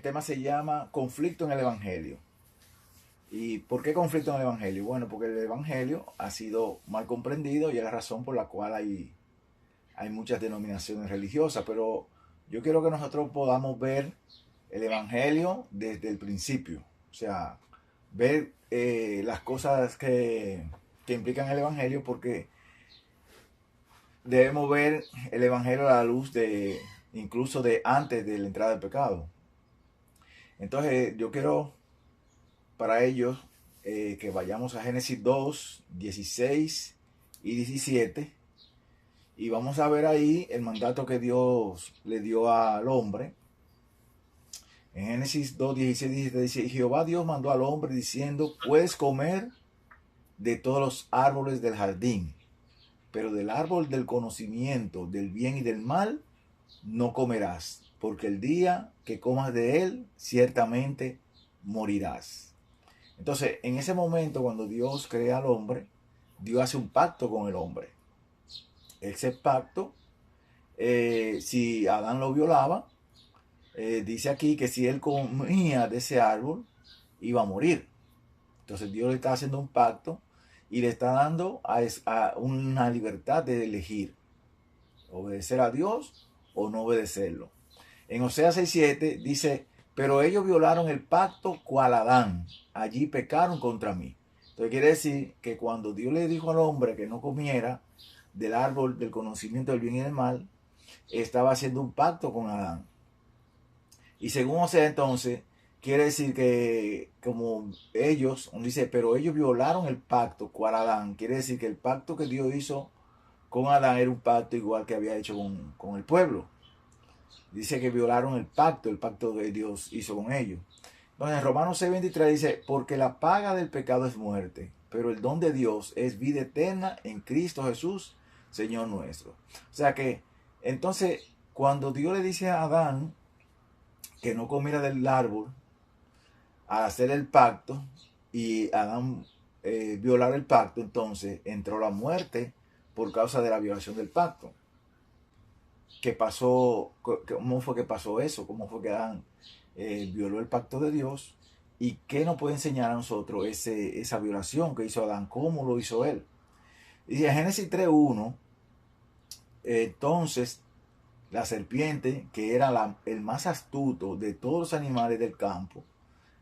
tema se llama conflicto en el Evangelio. ¿Y por qué conflicto en el Evangelio? Bueno, porque el Evangelio ha sido mal comprendido y es la razón por la cual hay muchas denominaciones religiosas, pero yo quiero que nosotros podamos ver el Evangelio desde el principio, o sea, ver las cosas que implican el Evangelio, porque debemos ver el Evangelio a la luz de incluso de antes de la entrada del pecado. Entonces yo quiero para ello que vayamos a Génesis 2, 16 y 17 y vamos a ver ahí el mandato que Dios le dio al hombre. En Génesis 2, 16 y 17 dice: y Jehová Dios mandó al hombre diciendo: puedes comer de todos los árboles del jardín, pero del árbol del conocimiento del bien y del mal no comerás, porque el día que comas de él ciertamente morirás. Entonces, en ese momento, cuando Dios crea al hombre, Dios hace un pacto con el hombre. Ese pacto, si Adán lo violaba, dice aquí que si él comía de ese árbol, iba a morir. Entonces Dios le está haciendo un pacto y le está dando a una libertad de elegir obedecer a Dios o no obedecerlo. En Oseas 6:7 dice: pero ellos violaron el pacto cual Adán, allí pecaron contra mí. Entonces quiere decir que cuando Dios le dijo al hombre que no comiera del árbol del conocimiento del bien y del mal, estaba haciendo un pacto con Adán. Y según Oseas entonces, quiere decir que como ellos, dice, pero ellos violaron el pacto cual Adán, quiere decir que el pacto que Dios hizo con Adán era un pacto igual que había hecho con el pueblo. Dice que violaron el pacto que Dios hizo con ellos. Entonces en Romanos 6:23 dice: porque la paga del pecado es muerte, pero el don de Dios es vida eterna en Cristo Jesús, Señor nuestro. O sea que, entonces, cuando Dios le dice a Adán que no comiera del árbol, al hacer el pacto, y Adán violar el pacto, entonces entró la muerte por causa de la violación del pacto. ¿Qué pasó? ¿Cómo fue que pasó eso? ¿Cómo fue que Adán violó el pacto de Dios? ¿Y qué nos puede enseñar a nosotros esa violación que hizo Adán? ¿Cómo lo hizo él? Y en Génesis 3:1, entonces la serpiente, que era el más astuto de todos los animales del campo,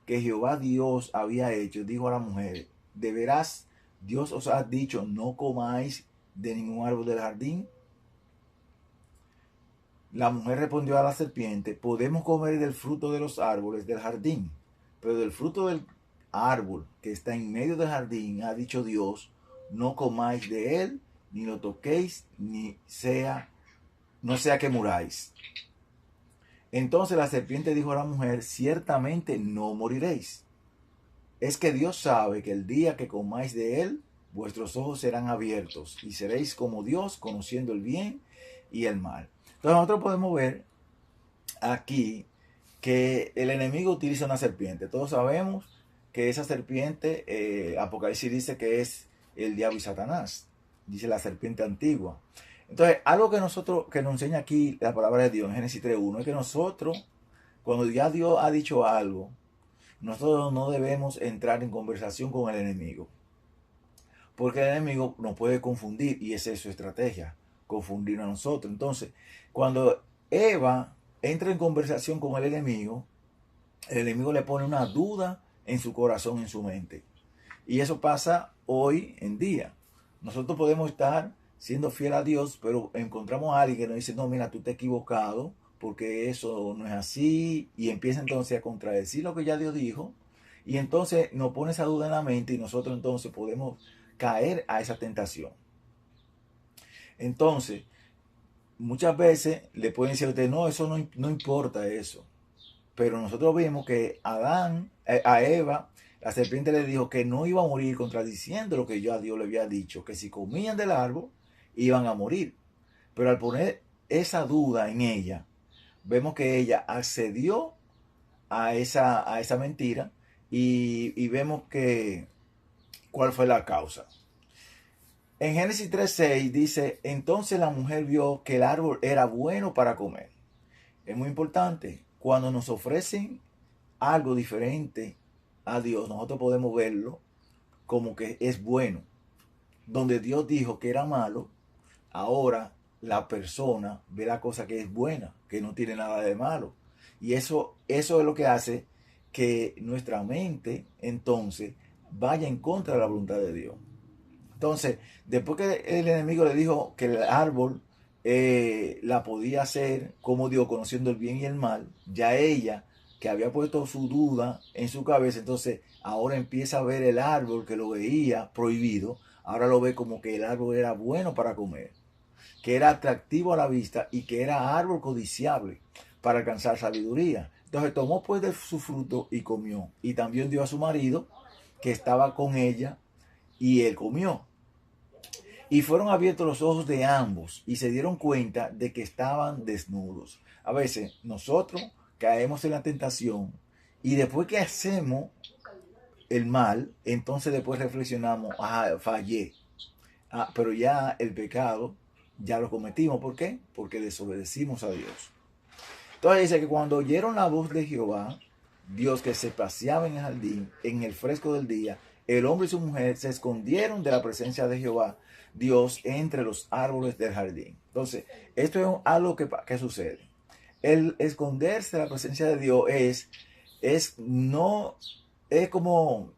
que Jehová Dios había hecho, dijo a la mujer: ¿de veras Dios os ha dicho, no comáis de ningún árbol del jardín? La mujer respondió a la serpiente: podemos comer del fruto de los árboles del jardín, pero del fruto del árbol que está en medio del jardín, ha dicho Dios, no comáis de él, ni lo toquéis, no sea que muráis. Entonces la serpiente dijo a la mujer: ciertamente no moriréis. Es que Dios sabe que el día que comáis de él, vuestros ojos serán abiertos y seréis como Dios, conociendo el bien y el mal. Entonces nosotros podemos ver aquí que el enemigo utiliza una serpiente. Todos sabemos que esa serpiente, Apocalipsis dice que es el diablo y Satanás. Dice la serpiente antigua. Entonces, algo que nos enseña aquí la palabra de Dios en Génesis 3:1 es que nosotros, cuando ya Dios ha dicho algo, nosotros no debemos entrar en conversación con el enemigo. Porque el enemigo nos puede confundir y esa es su estrategia, confundirnos a nosotros. Entonces, cuando Eva entra en conversación con el enemigo le pone una duda en su corazón, en su mente. Y eso pasa hoy en día. Nosotros podemos estar siendo fiel a Dios, pero encontramos a alguien que nos dice: no, mira, tú te has equivocado, porque eso no es así, y empieza entonces a contradecir lo que ya Dios dijo, y entonces nos pone esa duda en la mente y nosotros entonces podemos caer a esa tentación. Entonces, muchas veces le pueden decir a usted: no, eso no importa eso. Pero nosotros vimos que a Eva, la serpiente le dijo que no iba a morir, contradiciendo lo que ya Dios le había dicho, que si comían del árbol iban a morir. Pero al poner esa duda en ella, vemos que ella accedió a esa mentira y vemos que cuál fue la causa. En Génesis 3:6 dice: entonces la mujer vio que el árbol era bueno para comer. Es muy importante. Cuando nos ofrecen algo diferente a Dios, nosotros podemos verlo como que es bueno. Donde Dios dijo que era malo, ahora la persona ve la cosa que es buena, que no tiene nada de malo. Y eso es lo que hace que nuestra mente entonces vaya en contra de la voluntad de Dios. Entonces, después que el enemigo le dijo que el árbol la podía hacer como Dios, conociendo el bien y el mal, ya ella, que había puesto su duda en su cabeza, entonces ahora empieza a ver el árbol que lo veía prohibido, ahora lo ve como que el árbol era bueno para comer, que era atractivo a la vista y que era árbol codiciable para alcanzar sabiduría. Entonces tomó pues de su fruto y comió, y también dio a su marido que estaba con ella, y él comió. Y fueron abiertos los ojos de ambos y se dieron cuenta de que estaban desnudos. A veces nosotros caemos en la tentación y después que hacemos el mal, entonces después reflexionamos, fallé. Pero ya el pecado ya lo cometimos. ¿Por qué? Porque desobedecimos a Dios. Entonces dice que cuando oyeron la voz de Jehová, Dios que se paseaba en el jardín, en el fresco del día, el hombre y su mujer se escondieron de la presencia de Jehová, Dios, entre los árboles del jardín. Entonces, esto es algo que sucede. El esconderse de la presencia de Dios es como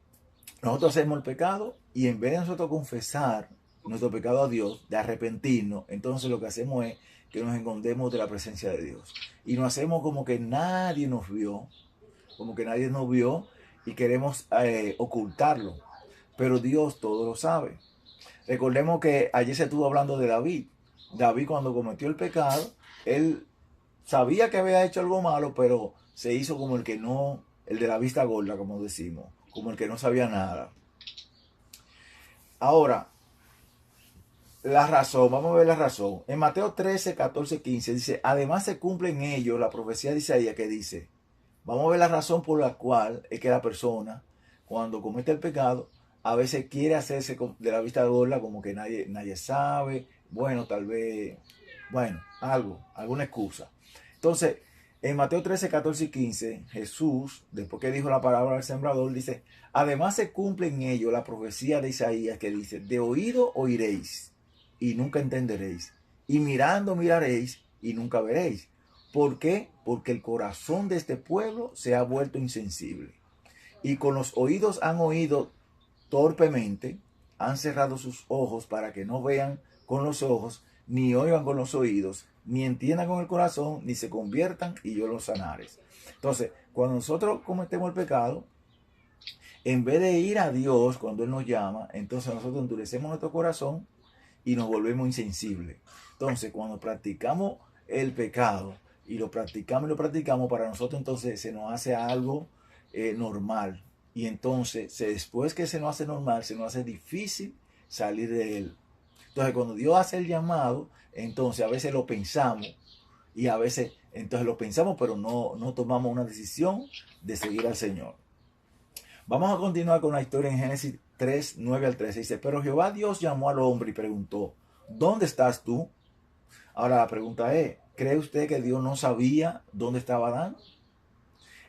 nosotros hacemos el pecado y en vez de nosotros confesar nuestro pecado a Dios, de arrepentirnos, entonces lo que hacemos es que nos escondemos de la presencia de Dios. Y nos hacemos como que nadie nos vio, y queremos ocultarlo. Pero Dios todo lo sabe. Recordemos que ayer se estuvo hablando de David. David cuando cometió el pecado, él sabía que había hecho algo malo, pero se hizo como el que no, el de la vista gorda, como decimos, como el que no sabía nada. Ahora, la razón, vamos a ver la razón. En Mateo 13, 14, 15 dice, además se cumple en ello la profecía de Isaías que dice, vamos a ver la razón por la cual es que la persona, cuando comete el pecado, a veces quiere hacerse de la vista gorda como que nadie sabe, bueno, tal vez, bueno, alguna excusa. Entonces, en Mateo 13, 14 y 15, Jesús, después que dijo la palabra del sembrador, dice, además se cumple en ello la profecía de Isaías que dice, de oído oiréis y nunca entenderéis, y mirando miraréis y nunca veréis. ¿Por qué? Porque el corazón de este pueblo se ha vuelto insensible, y con los oídos han oído torpemente, han cerrado sus ojos para que no vean con los ojos, ni oigan con los oídos, ni entiendan con el corazón, ni se conviertan y yo los sanaré. Entonces, cuando nosotros cometemos el pecado, en vez de ir a Dios cuando Él nos llama, entonces nosotros endurecemos nuestro corazón y nos volvemos insensibles. Entonces, cuando practicamos el pecado y lo practicamos, para nosotros entonces se nos hace algo normal. Y entonces, después que se nos hace normal, se nos hace difícil salir de él. Entonces, cuando Dios hace el llamado, entonces a veces lo pensamos y a veces entonces lo pensamos, pero no tomamos una decisión de seguir al Señor. Vamos a continuar con la historia en Génesis 3, 9 al 13. Dice, pero Jehová Dios llamó al hombre y preguntó, ¿dónde estás tú? Ahora la pregunta es, ¿cree usted que Dios no sabía dónde estaba Adán?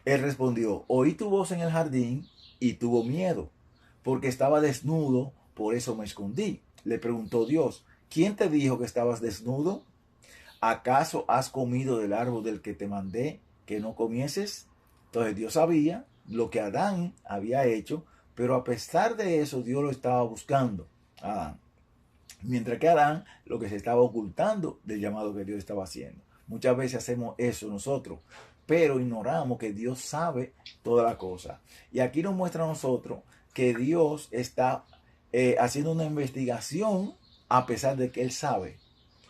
Él respondió, oí tu voz en el jardín y tuvo miedo, porque estaba desnudo, por eso me escondí. Le preguntó Dios, ¿quién te dijo que estabas desnudo? ¿Acaso has comido del árbol del que te mandé que no comieses? Entonces Dios sabía lo que Adán había hecho, pero a pesar de eso Dios lo estaba buscando a Adán. Mientras que Adán lo que se estaba ocultando del llamado que Dios estaba haciendo. Muchas veces hacemos eso nosotros, pero ignoramos que Dios sabe toda la cosa. Y aquí nos muestra a nosotros que Dios está haciendo una investigación a pesar de que Él sabe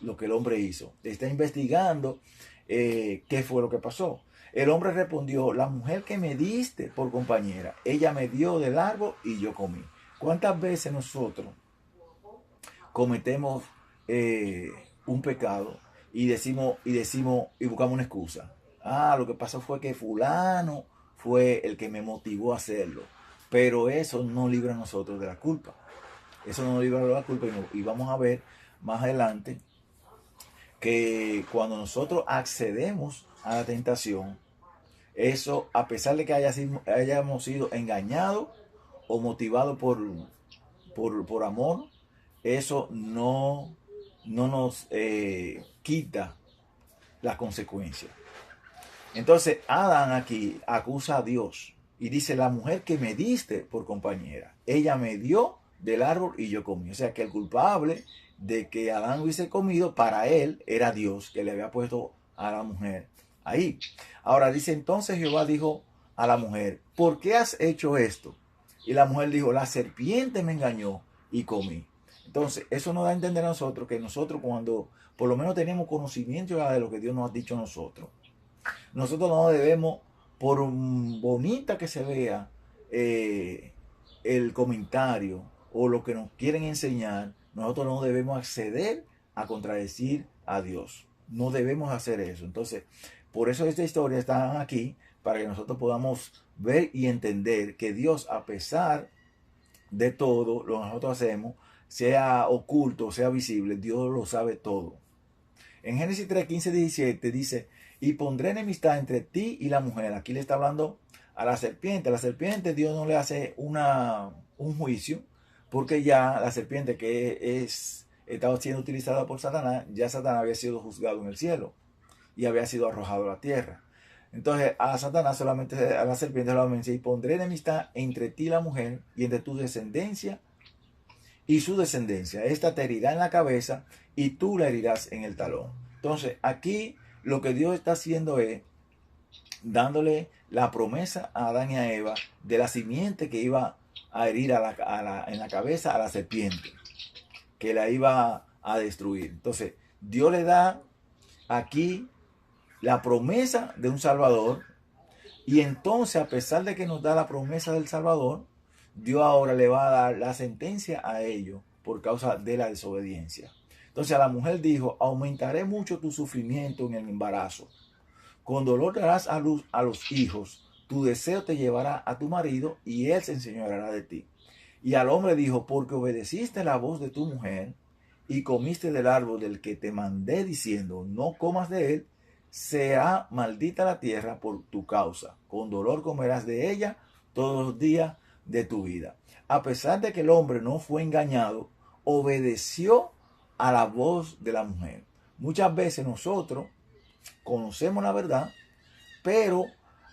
lo que el hombre hizo. Está investigando qué fue lo que pasó. El hombre respondió, la mujer que me diste por compañera, ella me dio del árbol y yo comí. ¿Cuántas veces nosotros cometemos un pecado y decimos y buscamos una excusa? Lo que pasó fue que fulano fue el que me motivó a hacerlo. Pero eso no libra a nosotros de la culpa. Eso no nos libra de la culpa. Y vamos a ver más adelante que cuando nosotros accedemos a la tentación, Eso, a pesar de que hayamos sido engañados o motivados por amor, eso no nos quita las consecuencias. Entonces Adán aquí acusa a Dios y dice: la mujer que me diste por compañera, ella me dio del árbol y yo comí. O sea que el culpable de que Adán hubiese comido, para él era Dios, que le había puesto a la mujer ahí. Ahora dice: entonces Jehová dijo a la mujer: ¿por qué has hecho esto? Y la mujer dijo: la serpiente me engañó y comí. Entonces eso nos da a entender a nosotros que nosotros, cuando por lo menos tenemos conocimiento de lo que Dios nos ha dicho a nosotros no debemos, por bonita que se vea el comentario o lo que nos quieren enseñar, nosotros no debemos acceder a contradecir a Dios. No debemos hacer eso. Entonces, por eso esta historia está aquí, para que nosotros podamos ver y entender que Dios, a pesar de todo lo que nosotros hacemos, sea oculto, sea visible, Dios lo sabe todo. En Génesis 3, 15, 17 dice: y pondré enemistad entre ti y la mujer. Aquí le está hablando a la serpiente. A la serpiente Dios no le hace un juicio, porque ya la serpiente que estaba siendo utilizada por Satanás, ya Satanás había sido juzgado en el cielo y había sido arrojado a la tierra. Entonces a Satanás solamente, a la serpiente solamente dice: y pondré enemistad entre ti y la mujer, y entre tu descendencia y su descendencia. Esta te herirá en la cabeza y tú la herirás en el talón. Entonces aquí lo que Dios está haciendo es dándole la promesa a Adán y a Eva de la simiente que iba a herir en la cabeza a la serpiente, que la iba a destruir. Entonces Dios le da aquí la promesa de un Salvador, y entonces, a pesar de que nos da la promesa del Salvador, Dios ahora le va a dar la sentencia a ellos por causa de la desobediencia. Entonces a la mujer dijo: aumentaré mucho tu sufrimiento en el embarazo. Con dolor darás a luz a los hijos. Tu deseo te llevará a tu marido y él se enseñoreará de ti. Y al hombre dijo: porque obedeciste la voz de tu mujer y comiste del árbol del que te mandé diciendo: no comas de él, será maldita la tierra por tu causa. Con dolor comerás de ella todos los días de tu vida. A pesar de que el hombre no fue engañado, obedeció a la voz de la mujer. Muchas veces nosotros conocemos la verdad, pero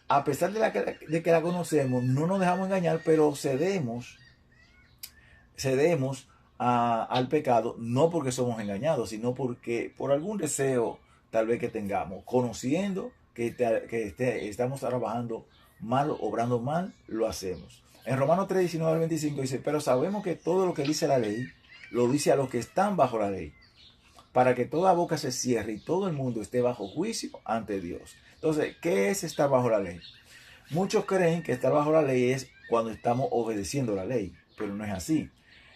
a pesar de que la conocemos, no nos dejamos engañar, pero cedemos al pecado, no porque somos engañados, sino porque por algún deseo tal vez que tengamos, conociendo que estamos trabajando mal, obrando mal, lo hacemos. En Romanos 3, 19 al 25 dice: pero sabemos que todo lo que dice la ley, lo dice a los que están bajo la ley, para que toda boca se cierre y todo el mundo esté bajo juicio ante Dios. Entonces, ¿qué es estar bajo la ley? Muchos creen que estar bajo la ley es cuando estamos obedeciendo la ley, pero no es así.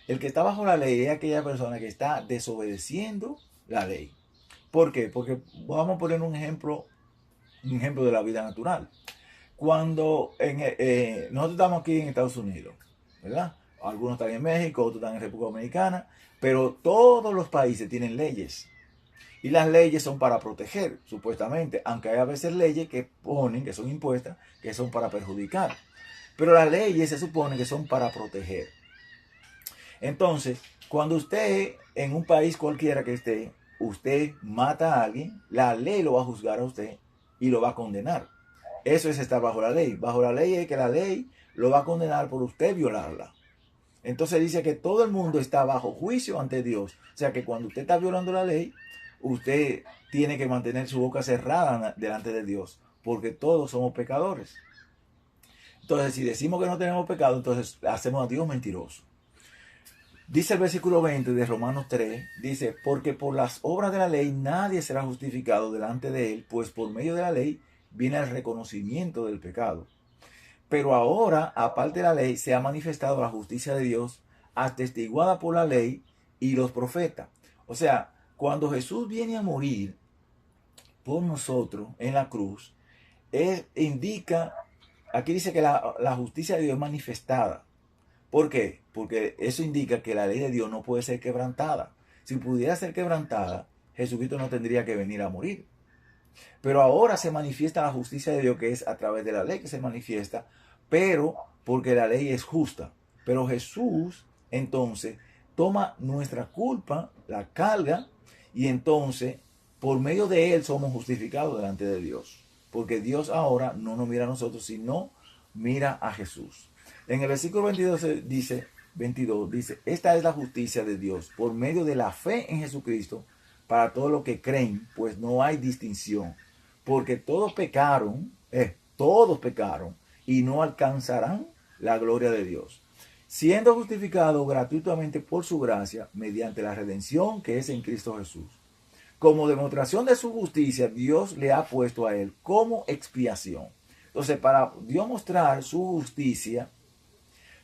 El que está bajo la ley es aquella persona que está desobedeciendo la ley. ¿Por qué? Porque vamos a poner un ejemplo de la vida natural. Cuando nosotros estamos aquí en Estados Unidos, ¿verdad? Algunos están en México, otros están en República Dominicana, pero todos los países tienen leyes. Y las leyes son para proteger, supuestamente, aunque hay a veces leyes que ponen, que son impuestas, que son para perjudicar. Pero las leyes se supone que son para proteger. Entonces, cuando usted en un país cualquiera que esté, usted mata a alguien, la ley lo va a juzgar a usted y lo va a condenar. Eso es estar bajo la ley. Bajo la ley es que la ley lo va a condenar por usted violarla. Entonces dice que todo el mundo está bajo juicio ante Dios. O sea que cuando usted está violando la ley, usted tiene que mantener su boca cerrada delante de Dios, porque todos somos pecadores. Entonces, si decimos que no tenemos pecado, entonces hacemos a Dios mentiroso. Dice el versículo 20 de Romanos 3, dice: porque por las obras de la ley nadie será justificado delante de él, pues por medio de la ley viene el reconocimiento del pecado. Pero ahora, aparte de la ley, se ha manifestado la justicia de Dios, atestiguada por la ley y los profetas. O sea, cuando Jesús viene a morir por nosotros en la cruz, indica, aquí dice que la justicia de Dios es manifestada. ¿Por qué? Porque eso indica que la ley de Dios no puede ser quebrantada. Si pudiera ser quebrantada, Jesucristo no tendría que venir a morir. Pero ahora se manifiesta la justicia de Dios, que es a través de la ley que se manifiesta, pero porque la ley es justa. Pero Jesús entonces toma nuestra culpa, la carga, y entonces por medio de él somos justificados delante de Dios. Porque Dios ahora no nos mira a nosotros, sino mira a Jesús. En el versículo 22 dice, esta es la justicia de Dios por medio de la fe en Jesucristo para todos los que creen, pues no hay distinción. Porque todos pecaron y no alcanzarán la gloria de Dios, siendo justificados gratuitamente por su gracia mediante la redención que es en Cristo Jesús. Como demostración de su justicia, Dios le ha puesto a él como expiación. Entonces, para Dios mostrar su justicia,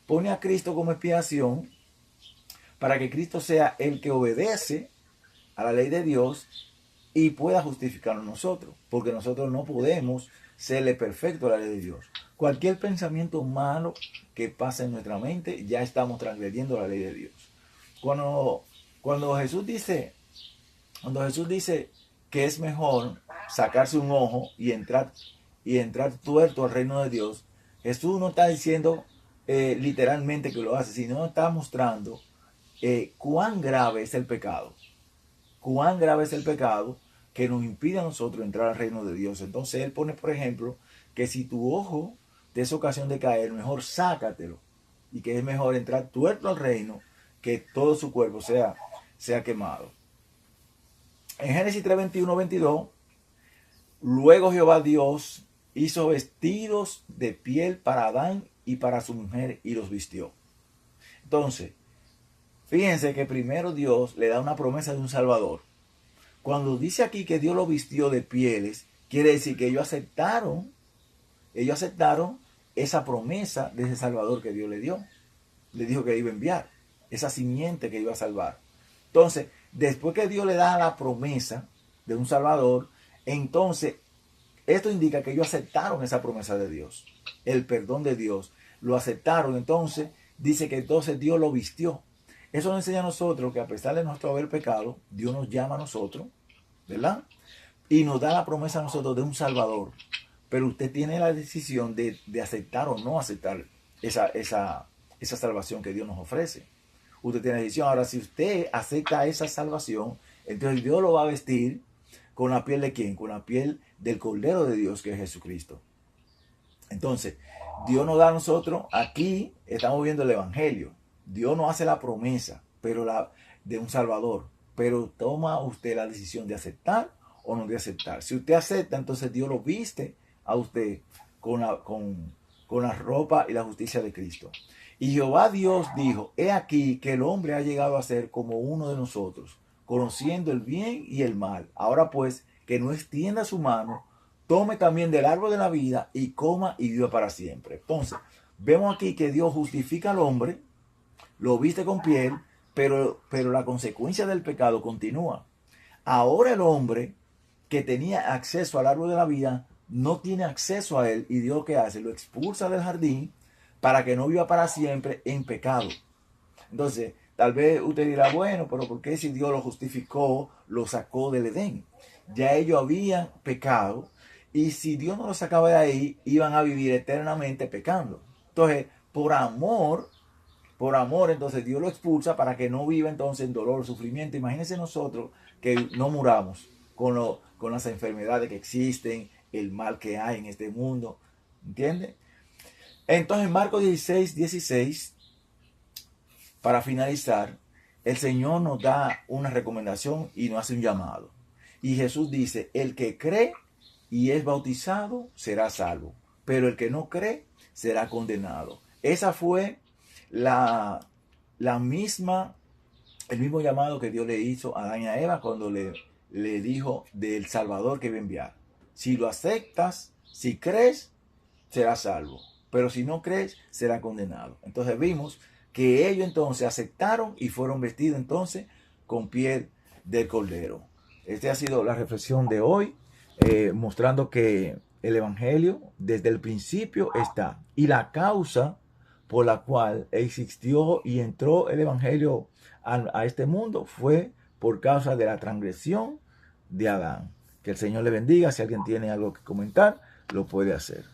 pone a Cristo como expiación para que Cristo sea el que obedece a la ley de Dios y pueda justificarnos nosotros, porque nosotros no podemos serle perfecto a la ley de Dios. Cualquier pensamiento malo que pase en nuestra mente, ya estamos transgrediendo la ley de Dios. Cuando Jesús dice que es mejor sacarse un ojo y entrar tuerto al reino de Dios, Jesús no está diciendo literalmente que lo hace, sino está mostrando cuán grave es el pecado. Cuán grave es el pecado que nos impide a nosotros entrar al reino de Dios. Entonces él pone, por ejemplo, que si tu ojo te es ocasión de caer, mejor sácatelo. Y que es mejor entrar tuerto al reino que todo su cuerpo sea quemado. En Génesis 3, 21, 22, luego Jehová Dios hizo vestidos de piel para Adán y para su mujer y los vistió. Entonces, fíjense que primero Dios le da una promesa de un Salvador. Cuando dice aquí que Dios lo vistió de pieles, quiere decir que ellos aceptaron esa promesa de ese Salvador que Dios le dio. Le dijo que iba a enviar esa simiente que iba a salvar. Entonces, después que Dios le da la promesa de un Salvador, entonces esto indica que ellos aceptaron esa promesa de Dios, el perdón de Dios. Lo aceptaron, entonces dice que entonces Dios lo vistió. Eso nos enseña a nosotros que a pesar de nuestro haber pecado, Dios nos llama a nosotros, ¿verdad? Y nos da la promesa a nosotros de un Salvador. Pero usted tiene la decisión de aceptar o no aceptar esa salvación que Dios nos ofrece. Usted tiene la decisión. Ahora, si usted acepta esa salvación, entonces Dios lo va a vestir con la piel de ¿quién? Con la piel del Cordero de Dios, que es Jesucristo. Entonces, Dios nos da a nosotros, aquí estamos viendo el Evangelio. Dios nos hace la promesa de un Salvador, pero toma usted la decisión de aceptar o no de aceptar. Si usted acepta, entonces Dios lo viste a usted con la ropa y la justicia de Cristo. Y Jehová Dios dijo, he aquí que el hombre ha llegado a ser como uno de nosotros, conociendo el bien y el mal. Ahora pues, que no extienda su mano, tome también del árbol de la vida y coma y viva para siempre. Entonces, vemos aquí que Dios justifica al hombre, lo viste con piel, pero la consecuencia del pecado continúa. Ahora el hombre que tenía acceso al árbol de la vida no tiene acceso a él, y Dios, ¿qué hace? Lo expulsa del jardín para que no viva para siempre en pecado. Entonces, tal vez usted dirá, bueno, pero ¿por qué si Dios lo justificó, lo sacó del Edén? Ya ellos habían pecado, y si Dios no lo sacaba de ahí, iban a vivir eternamente pecando. Entonces, por amor, entonces Dios lo expulsa para que no viva entonces en dolor, sufrimiento. Imagínense nosotros que no muramos con las enfermedades que existen, el mal que hay en este mundo. ¿Entiende? Entonces, Marcos 16, 16, para finalizar, el Señor nos da una recomendación y nos hace un llamado. Y Jesús dice, el que cree y es bautizado será salvo, pero el que no cree será condenado. Esa fue el mismo llamado que Dios le hizo a Adán y a Eva cuando le dijo del Salvador que iba a enviar. Si lo aceptas, si crees, serás salvo. Pero si no crees, será condenado. Entonces vimos que ellos entonces aceptaron y fueron vestidos entonces con piel del Cordero. Esta ha sido la reflexión de hoy, mostrando que el Evangelio desde el principio está. Y la causa por la cual existió y entró el Evangelio a este mundo fue por causa de la transgresión de Adán. Que el Señor le bendiga. Si alguien tiene algo que comentar, lo puede hacer.